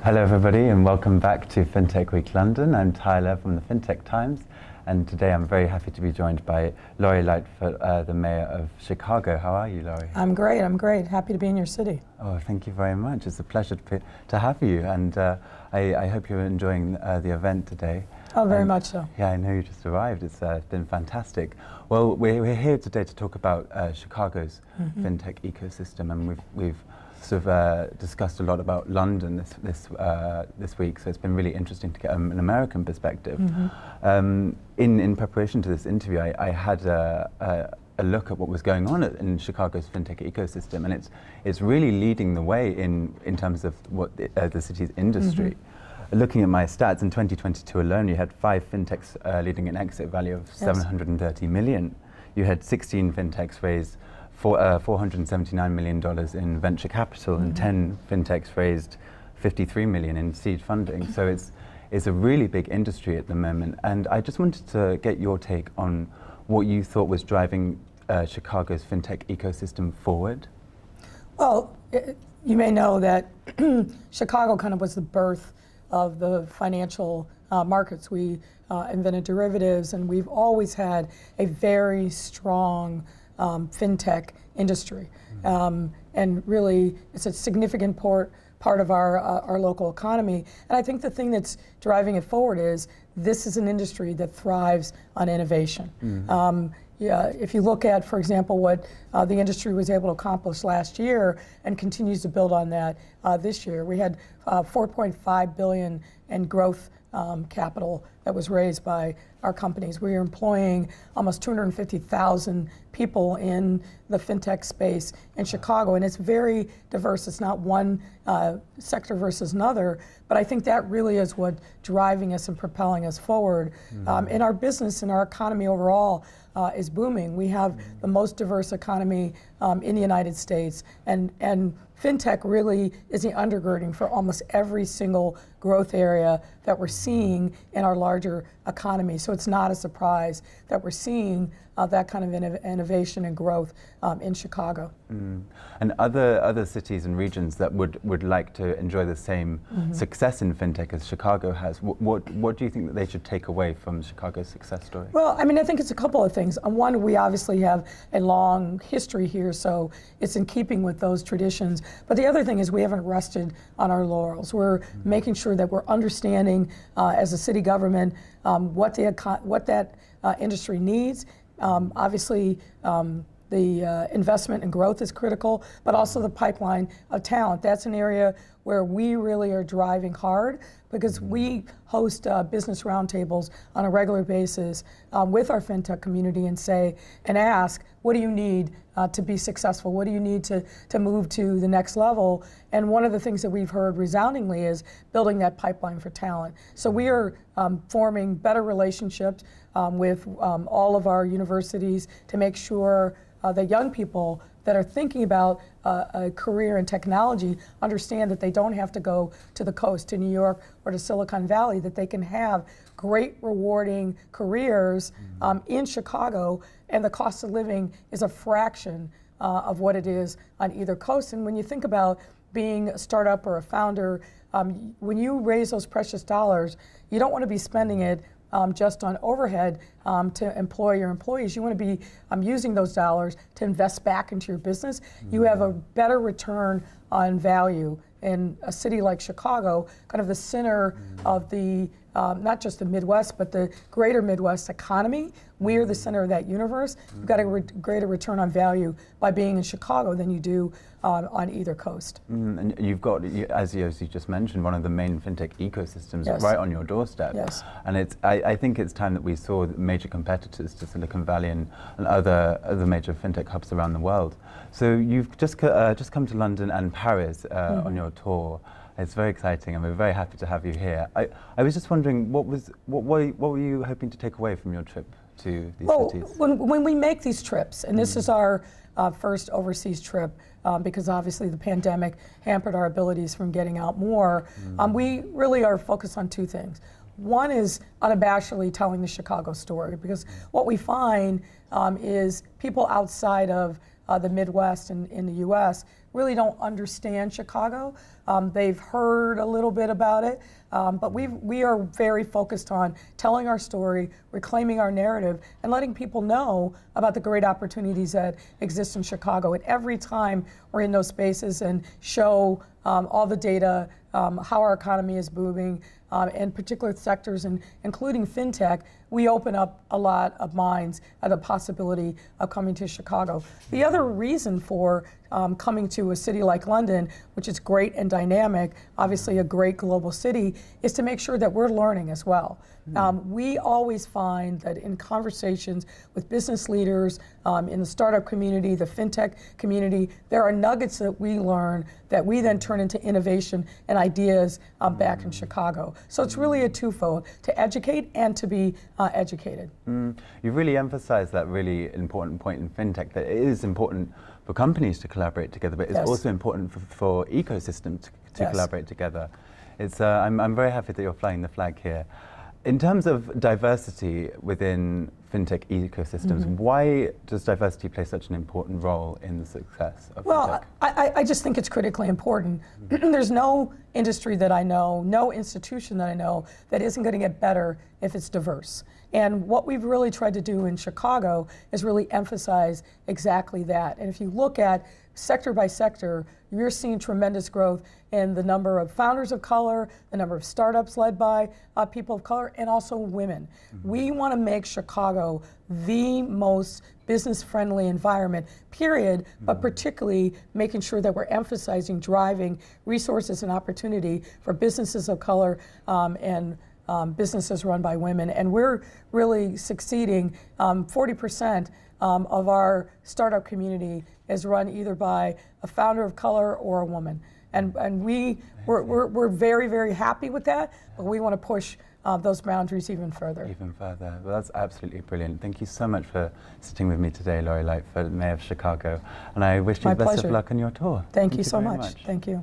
Hello everybody and welcome back to Fintech Week London. I'm Tyler from the Fintech Times, and today I'm very happy to be joined by Laurie Lightfoot, the Mayor of Chicago. How are you, Laurie? I'm great. Happy to be in your city. Oh, thank you very much. It's a pleasure to have you, and I hope you're enjoying the event today. Oh, very much so. Yeah, I know you just arrived. It's been fantastic. Well, we're here today to talk about Chicago's fintech ecosystem, and we've sort of discussed a lot about London this week, so it's been really interesting to get an American perspective. In preparation to this interview, I had a look at what was going on in Chicago's fintech ecosystem, and it's really leading the way in terms of what the city's industry. Looking at my stats, in 2022 alone, you had 5 fintechs leading an exit value of $730 million. You had 16 fintechs raise $479 million in venture capital, and 10 fintechs raised $53 million in seed funding. So it's a really big industry at the moment. And I just wanted to get your take on what you thought was driving Chicago's fintech ecosystem forward. Well, you may know that Chicago kind of was the birth of the financial markets. We invented derivatives, and we've always had a very strong fintech industry, and really it's a significant part of our local economy. And I think the thing that's driving it forward is this is an industry that thrives on innovation. If you look at, for example, what the industry was able to accomplish last year and continues to build on that this year, we had $4.5 billion in growth capital that was raised by our companies. We are employing almost 250,000 people in the fintech space in Chicago, and it's very diverse. It's not one sector versus another, but I think that really is what's driving us and propelling us forward. In our business and our economy overall is booming. We have the most diverse economy in the United States, and fintech really is the undergirding for almost every single growth area that we're seeing in our larger economy. So it's not a surprise that we're seeing that kind of innovation and growth in Chicago. And other cities and regions that would like to enjoy the same success in fintech as Chicago has, what do you think that they should take away from Chicago's success story? Well, I mean, I think it's a couple of things. One, we obviously have a long history here, so it's in keeping with those traditions. But the other thing is we haven't rested on our laurels. We're making sure that we're understanding as a city government what that industry needs. Obviously, the investment and growth is critical, but also the pipeline of talent. That's an area where we really are driving hard, because we host business roundtables on a regular basis with our fintech community and ask, what do you need to be successful? What do you need to move to the next level? And one of the things that we've heard resoundingly is building that pipeline for talent. So we are forming better relationships with all of our universities to make sure that young people that are thinking about a career in technology understand that they don't have to go to the coast, to New York or to Silicon Valley, that they can have great, rewarding careers in Chicago, and the cost of living is a fraction of what it is on either coast. And when you think about being a startup or a founder, when you raise those precious dollars, you don't want to be spending it just on overhead to employ your employees. You want to be using those dollars to invest back into your business. You have a better return on value in a city like Chicago, kind of the center of the, not just the Midwest, but the greater Midwest economy. We are the center of that universe. You've got a greater return on value by being in Chicago than you do on either coast. And you've got, as you just mentioned, one of the main fintech ecosystems right on your doorstep. Yes. And I think it's time that we saw major competitors to Silicon Valley and other major fintech hubs around the world. So you've just come to London and Paris on your tour. It's very exciting, and we're very happy to have you here. I was just wondering, what were you hoping to take away from your trip to these cities? When we make these trips, and this is our first overseas trip, because obviously the pandemic hampered our abilities from getting out more, we really are focused on two things. One is unabashedly telling the Chicago story, because what we find is people outside of the Midwest in the U.S. really don't understand Chicago. They've heard a little bit about it, but we are very focused on telling our story, reclaiming our narrative, and letting people know about the great opportunities that exist in Chicago. And every time we're in those spaces and show all the data, how our economy is moving, in particular sectors, including fintech, we open up a lot of minds at the possibility of coming to Chicago. The other reason for coming to a city like London, which is great and dynamic, obviously a great global city, is to make sure that we're learning as well. We always find that in conversations with business leaders, in the startup community, the fintech community, there are nuggets that we learn that we then turn into innovation and ideas back in Chicago. So it's really a twofold, to educate and to be educated. You really emphasize that really important point in fintech, that it is important for companies to collaborate together, but it's also important for ecosystems to collaborate together. It's, I'm very happy that you're flying the flag here. In terms of diversity within fintech ecosystems, why does diversity play such an important role in the success of fintech? I just think it's critically important. There's no industry that I know, no institution that I know that isn't going to get better if it's diverse. And what we've really tried to do in Chicago is really emphasize exactly that. And if you look at sector by sector, you're seeing tremendous growth in the number of founders of color, the number of startups led by people of color, and also women. We want to make Chicago the most business-friendly environment, period, but particularly making sure that we're emphasizing driving resources and opportunity for businesses of color and businesses run by women. And we're really succeeding. 40% of our startup community is run either by a founder of color or a woman. And we're very, very happy with that, but we want to push those boundaries even further. Even further. Well, that's absolutely brilliant. Thank you so much for sitting with me today, Lori Lightfoot, Mayor of Chicago. And I wish you the best of luck on your tour. Thank you so much. Thank you.